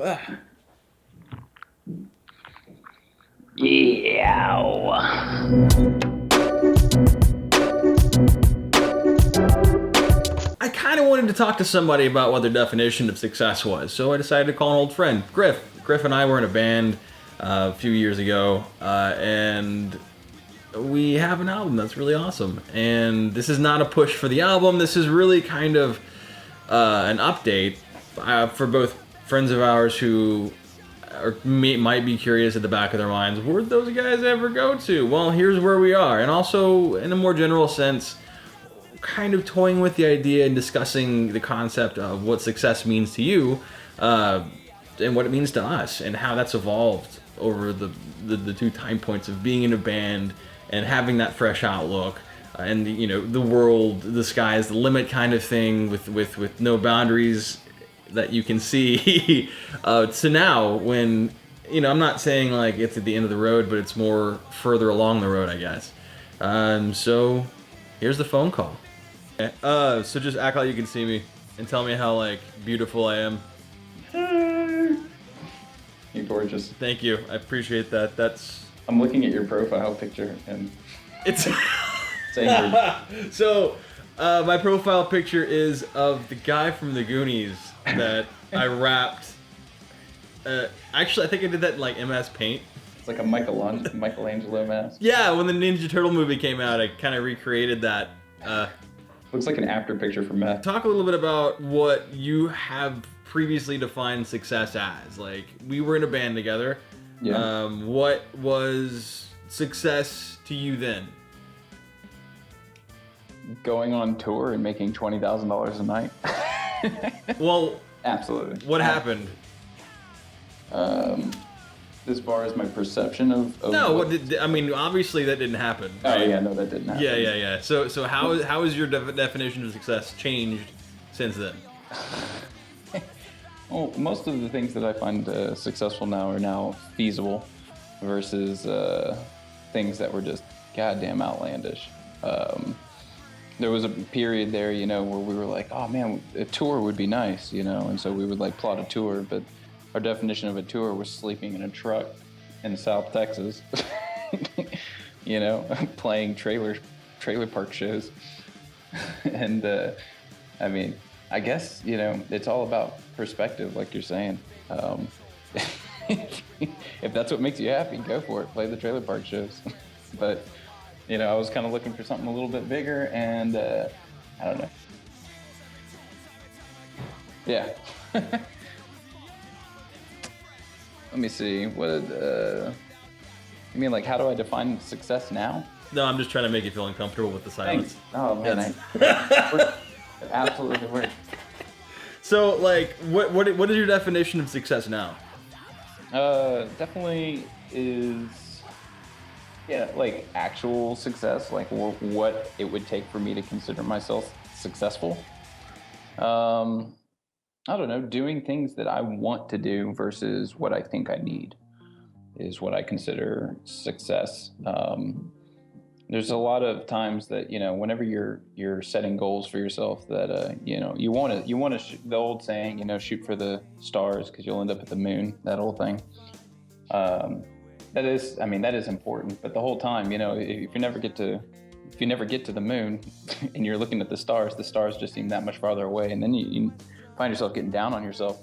I kind of wanted to talk to somebody about what their definition of success was, so I decided to call an old friend, Griff. Griff and I were in a band a few years ago, and we have an album that's really awesome. And this is not a push for the album. This is really kind of an update for both friends of ours who might be curious at the back of their minds, where'd those guys ever go to? Well, here's where we are. And also, in a more general sense, kind of toying with the idea and discussing the concept of what success means to you and what it means to us and how that's evolved over the two time points of being in a band and having that fresh outlook and the world, the sky is the limit kind of thing with no boundaries that you can see to now when I'm not saying like it's at the end of the road, but it's more further along the road, I guess. So here's the phone call. So just act like you can see me and tell me how like beautiful I am. Hey. You're gorgeous. Thank you. I appreciate that. I'm looking at your profile picture and it's saying so my profile picture is of the guy from the Goonies that I wrapped. Actually, I think I did that in like MS Paint. it's like a Michelangelo mask. Yeah, when the Ninja Turtle movie came out, I kind of recreated that. Looks like an after picture from Meth. Talk a little bit about what you have previously defined success as. Like, we were in a band together. Yeah. What was success to you then? Going on tour and making $20,000 a night. Well, absolutely. What happened? As far as my perception of no, I mean, obviously that didn't happen. Right? Oh yeah, no, that didn't happen. Yeah. So how has your definition of success changed since then? Well, most of the things that I find successful now are now feasible versus things that were just goddamn outlandish. There was a period there, where we were like, oh man, a tour would be nice, and so we would like plot a tour, but our definition of a tour was sleeping in a truck in South Texas, playing trailer park shows. And I mean, I guess, it's all about perspective, like you're saying. If that's what makes you happy, go for it. Play the trailer park shows. But, I was kind of looking for something a little bit bigger, and I don't know. Yeah. Let me see. You mean like how do I define success now? No, I'm just trying to make you feel uncomfortable with the silence. Thanks. Oh man, absolutely works. So, like, what is your definition of success now? Definitely is, like actual success, like what it would take for me to consider myself successful. I don't know, doing things that I want to do versus what I think I need is what I consider success. There's a lot of times that, whenever you're setting goals for yourself that, you want to, the old saying, shoot for the stars because you'll end up at the moon, that whole thing. That is important, but the whole time, if you never get to the moon and you're looking at the stars just seem that much farther away. And then you find yourself getting down on yourself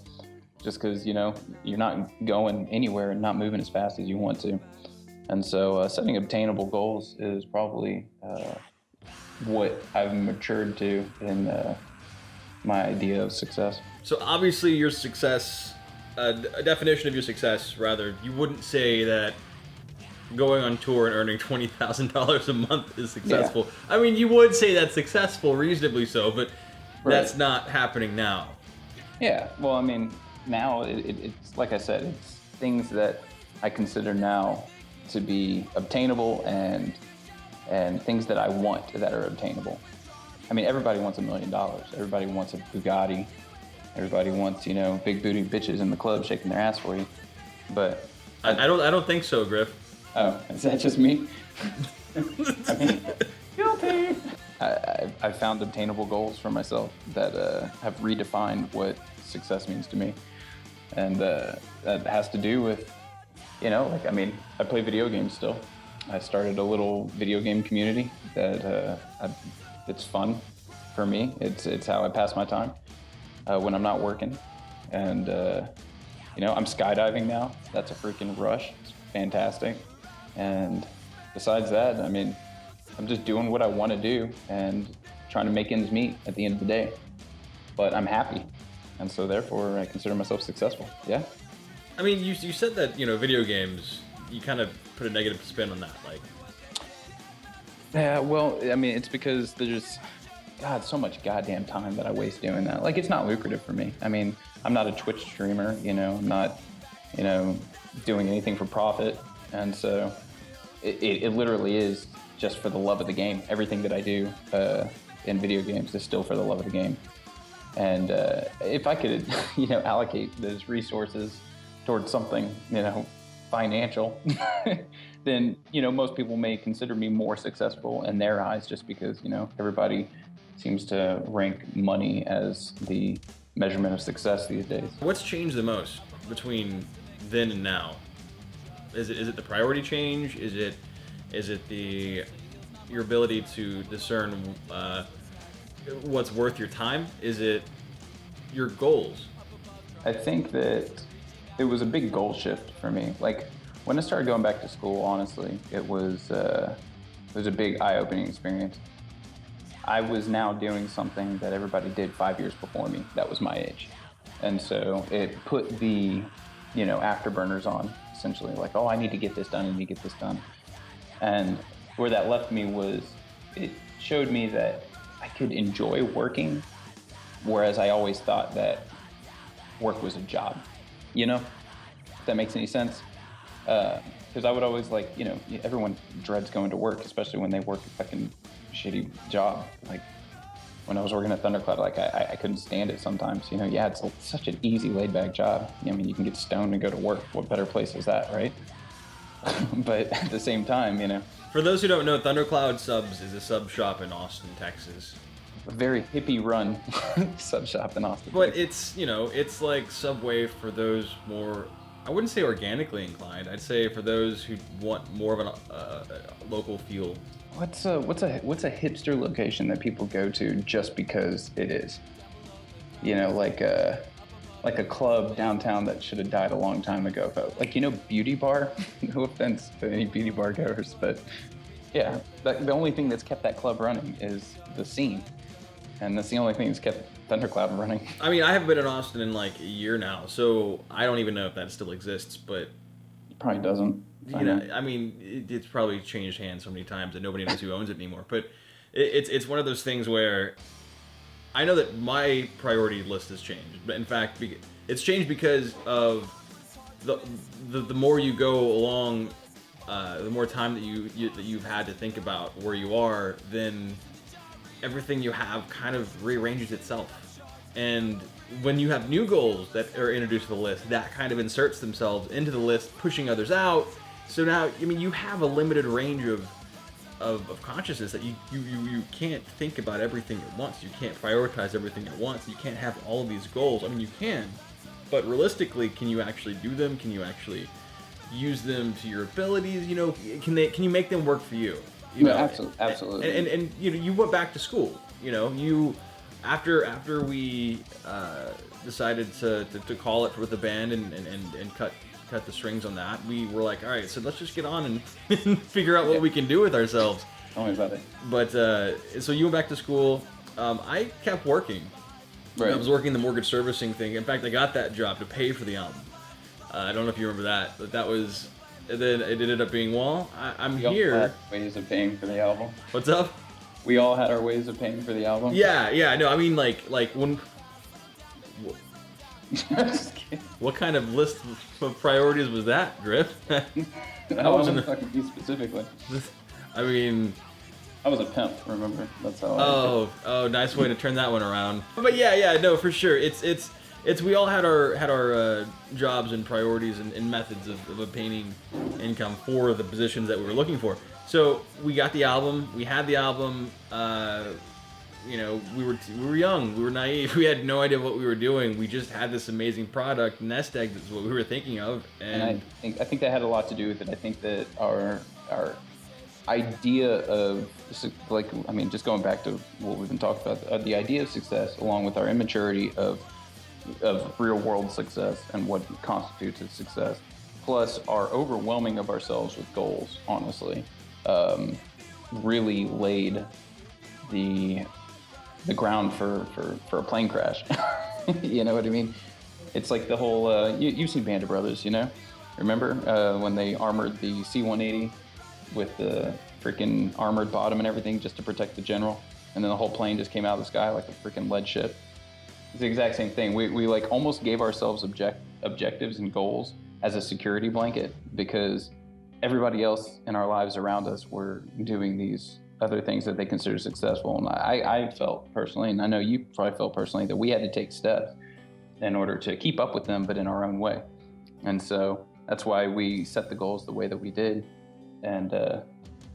just because, you're not going anywhere and not moving as fast as you want to. And so setting obtainable goals is probably what I've matured to in my idea of success. So obviously your success, a definition of your success, rather, you wouldn't say that going on tour and earning $20,000 a month is successful. Yeah. I mean, you would say that's successful, reasonably so, but that's not happening now. Yeah, well, I mean, now it's like I said, it's things that I consider now to be obtainable and things that I want that are obtainable. I mean, everybody wants $1 million. Everybody wants a Bugatti. Everybody wants, big booty bitches in the club shaking their ass for you. But I don't think so, Griff. Oh, is that just me? I mean, guilty. I found obtainable goals for myself that have redefined what success means to me. And that has to do with, like, I mean, I play video games still. I started a little video game community that it's fun for me. It's how I pass my time when I'm not working. And, I'm skydiving now. That's a freaking rush. It's fantastic. And besides that, I mean, I'm just doing what I want to do and trying to make ends meet at the end of the day. But I'm happy. And so therefore I consider myself successful. Yeah. I mean, you said that, video games, you kind of put a negative spin on that, like. Yeah, well, I mean, it's because there's, God, so much goddamn time that I waste doing that. Like, it's not lucrative for me. I mean, I'm not a Twitch streamer, I'm not, doing anything for profit. And so it literally is just for the love of the game. Everything that I do in video games is still for the love of the game. And if I could, allocate those resources towards something, financial, then, most people may consider me more successful in their eyes just because, everybody seems to rank money as the measurement of success these days. What's changed the most between then and now? Is it the priority change? Is it your ability to discern what's worth your time? Is it your goals? I think that it was a big goal shift for me. Like, when I started going back to school, honestly, it was a big eye-opening experience. I was now doing something that everybody did 5 years before me that was my age. And so it put the, afterburners on, essentially, like, oh, I need to get this done, I need to get this done. And where that left me was, it showed me that I could enjoy working, whereas I always thought that work was a job, if that makes any sense. Because I would always everyone dreads going to work, especially when they work a fucking shitty job. Like when I was working at Thundercloud, like I couldn't stand it sometimes. It's such an easy laid back job. I mean, you can get stoned and go to work. What better place is that, right? But at the same time, For those who don't know, Thundercloud Subs is a sub shop in Austin, Texas. A very hippie run sub shop in Austin. But Texas. It's like Subway for those more, I wouldn't say organically inclined. I'd say for those who want more of a local feel. What's a hipster location that people go to just because it is? Like a club downtown that should have died a long time ago. Like, Beauty Bar? No offense to any Beauty Bar goers, but yeah, the only thing that's kept that club running is the scene. And that's the only thing that's kept Thundercloud running. I mean, I haven't been in Austin in like a year now, so I don't even know if that still exists, but... It probably doesn't. I mean, it's probably changed hands so many times that nobody knows who owns it anymore. But it's one of those things where I know that my priority list has changed. But in fact, it's changed because of the more you go along, the more time that you've had to think about where you are, then everything you have kind of rearranges itself. And when you have new goals that are introduced to the list, that kind of inserts themselves into the list, pushing others out. So now, I mean, you have a limited range of consciousness that you can't think about everything at once. You can't prioritize everything at once. You can't have all of these goals. I mean, you can, but realistically, can you actually do them? Can you actually use them to your abilities? Can you make them work for you? Absolutely. And you went back to school. After we decided to call it with the band and cut the strings on that, we were like, all right, so let's just get on and figure out what we can do with ourselves. Tell me about it. But so you went back to school. I kept working. Right. I was working the mortgage servicing thing. In fact, I got that job to pay for the album. I don't know if you remember that, but that was. And then it ended up being, I'm here. All had ways of paying for the album. What's up? We all had our ways of paying for the album. Yeah. No, I mean, like when. Just kidding. What kind of list of priorities was that, Griff? I wasn't talking to you specifically. I mean. I was a pimp, remember? That's how. Oh, nice way to turn that one around. But yeah, no, for sure. It's we all had our jobs and priorities and methods of obtaining income for the positions that we were looking for. So we got the album. We had the album. we were young, we were naive, we had no idea what we were doing. We just had this amazing product. Nest egg is what we were thinking of, and I think that had a lot to do with it. I think that our idea of, like, I mean, just going back to what we've been talking about, the idea of success, along with our immaturity of real world success and what constitutes a success, plus our overwhelming of ourselves with goals, honestly, really laid the ground for a plane crash. You know what I mean? It's like the whole, you've seen Band of Brothers, you know? Remember when they armored the C-180 with the freaking armored bottom and everything just to protect the general, and then the whole plane just came out of the sky like a freaking lead ship? It's the exact same thing. We like almost gave ourselves objectives and goals as a security blanket, because everybody else in our lives around us were doing these other things that they consider successful. And I felt personally, and I know you probably felt personally, that we had to take steps in order to keep up with them, but in our own way. And so that's why we set the goals the way that we did. And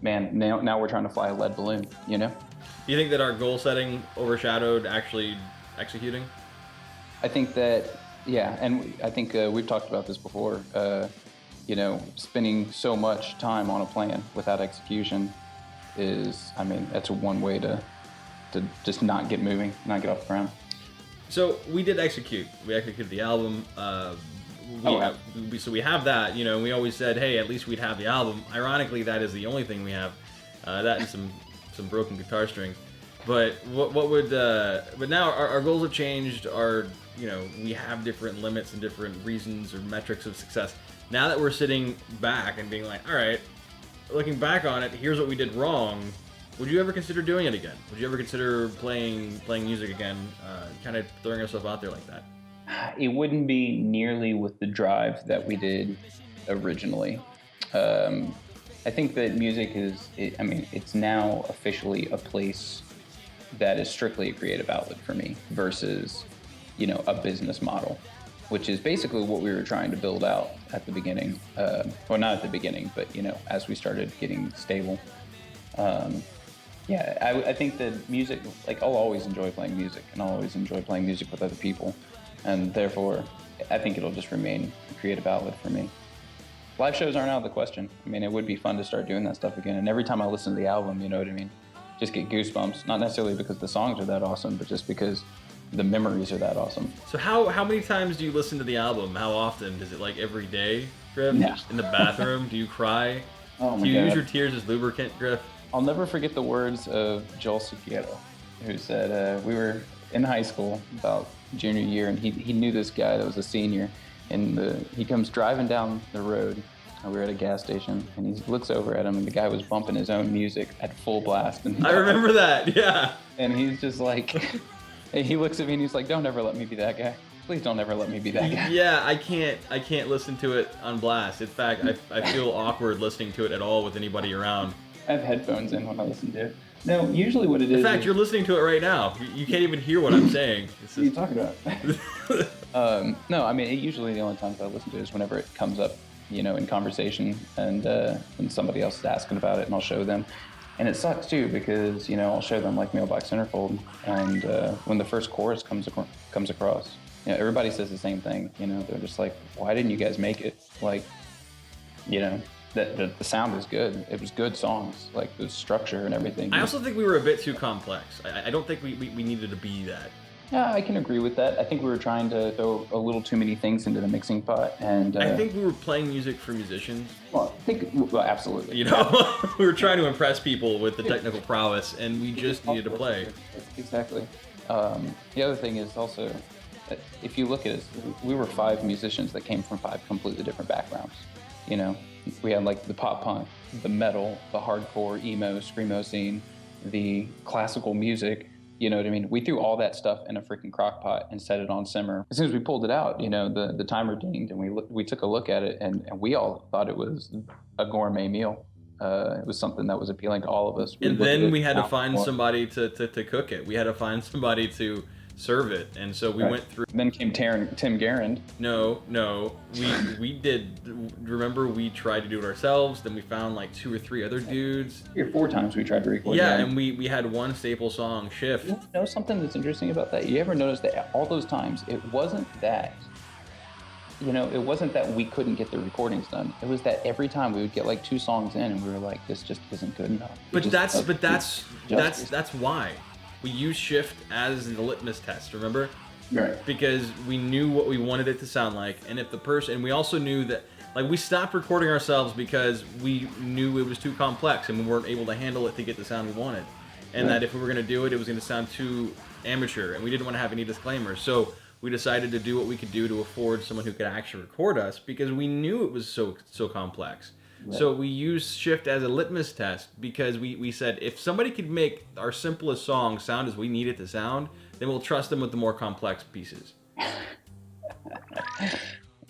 man, now we're trying to fly a lead balloon, you know? Do you think that our goal setting overshadowed actually executing? I think that, yeah, and I think we've talked about this before, spending so much time on a plan without execution is, I mean, that's one way to just not get moving, not get off the ground. So we did execute. We executed the album. So we have that, we always said, hey, at least we'd have the album. Ironically, that is the only thing we have. That and some broken guitar strings. But but now our goals have changed. We have different limits and different reasons or metrics of success. Now that we're sitting back and being like, all right, looking back on it, here's what we did wrong. Would you ever consider doing it again? Would you ever consider playing music again? Kind of throwing ourselves out there like that? It wouldn't be nearly with the drive that we did originally. I think that music it's now officially a place that is strictly a creative outlet for me versus, a business model, which is basically what we were trying to build out at the beginning. Well, not at the beginning, but, as we started getting stable. I think that music, like, I'll always enjoy playing music, and I'll always enjoy playing music with other people. And therefore, I think it'll just remain a creative outlet for me. Live shows aren't out of the question. I mean, it would be fun to start doing that stuff again. And every time I listen to the album, you know what I mean? Just get goosebumps. Not necessarily because the songs are that awesome, but just because the memories are that awesome. So how many times do you listen to the album? How often? Is it like every day, Griff? Yeah. In the bathroom? Do you cry? Oh my Do you God. use your tears as lubricant, Griff? I'll never forget the words of Joel Siqueiro, who said, we were in high school about junior year, and he knew this guy that was a senior, and he comes driving down the road. We were at a gas station, and he looks over at him, and the guy was bumping his own music at full blast. And I remember that, yeah. And he's just like, he looks at me and he's like, "Don't ever let me be that guy. Please don't ever let me be that guy." Yeah, I can't listen to it on blast. In fact, I feel awkward listening to it at all with anybody around. I have headphones in when I listen to it. No, usually what it is. In fact, you're listening to it right now. You can't even hear what I'm saying. What are you talking about? No, I mean, usually the only times I listen to it is whenever it comes up, in conversation, and somebody else is asking about it, and I'll show them. And it sucks too, because, I'll show them like Mailbox Centerfold, and when the first chorus comes across, everybody says the same thing. They're just like, "Why didn't you guys make it?" Like, the sound is good. It was good songs, like the structure and everything. I also think we were a bit too complex. I don't think we needed to be that. Yeah, I can agree with that. I think we were trying to throw a little too many things into the mixing pot, and I think we were playing music for musicians. Well, absolutely. We were trying to impress people with the technical prowess, and we just needed to play. Exactly. The other thing is also, if you look at it, we were 5 musicians that came from 5 completely different backgrounds. We had like the pop punk, the metal, the hardcore, emo, screamo scene, the classical music. You know what I mean? We threw all that stuff in a freaking crock pot and set it on simmer. As soon as we pulled it out, the timer dinged, and we took a look at it, and we all thought it was a gourmet meal. It was something that was appealing to all of us. And then we had to find somebody to cook it. We had to find somebody to serve it. And so we went through. Then came Tim Garand. No, we did. Remember, we tried to do it ourselves. Then we found like 2 or 3 other dudes. 3 or 4 times we tried to record. Yeah, and we had one staple song, Shift. You know something that's interesting about that? You ever notice that all those times it wasn't that. It wasn't that we couldn't get the recordings done. It was that every time we would get like 2 songs in, and we were like, "This just isn't good enough." That's why we use Shift as the litmus test. Remember? Right. Because we knew what we wanted it to sound like, and if the person, and we also knew that, like, we stopped recording ourselves because we knew it was too complex and we weren't able to handle it to get the sound we wanted, and that if we were going to do it, it was going to sound too amateur, and we didn't want to have any disclaimers. So we decided to do what we could do to afford someone who could actually record us, because we knew it was so complex. Right. So we used Shift as a litmus test, because we said, if somebody could make our simplest song sound as we need it to sound, then we'll trust them with the more complex pieces.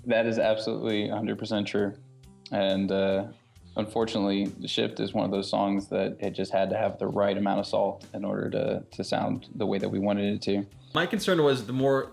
That is absolutely 100% true. And unfortunately, the Shift is one of those songs that it just had to have the right amount of salt in order to sound the way that we wanted it to. My concern was the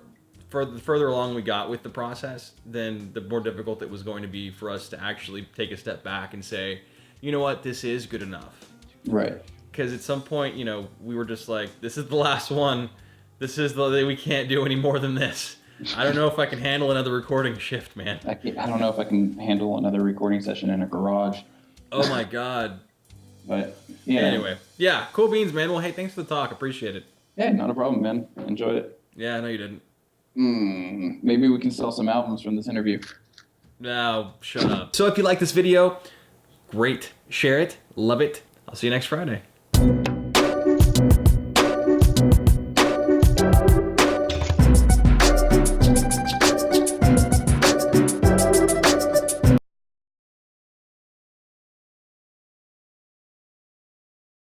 further along we got with the process, then the more difficult it was going to be for us to actually take a step back and say, you know what, this is good enough. Right. Because at some point, we were just like, this is the last one. This is we can't do any more than this. I don't know if I can handle another recording shift, man. I don't know if I can handle another recording session in a garage. Oh my God. But yeah. Anyway, yeah, cool beans, man. Well, hey, thanks for the talk. Appreciate it. Yeah, not a problem, man. Enjoyed it. Yeah, I know you didn't. Maybe we can sell some albums from this interview. No, shut up. So if you like this video, great. Share it. Love it. I'll see you next Friday.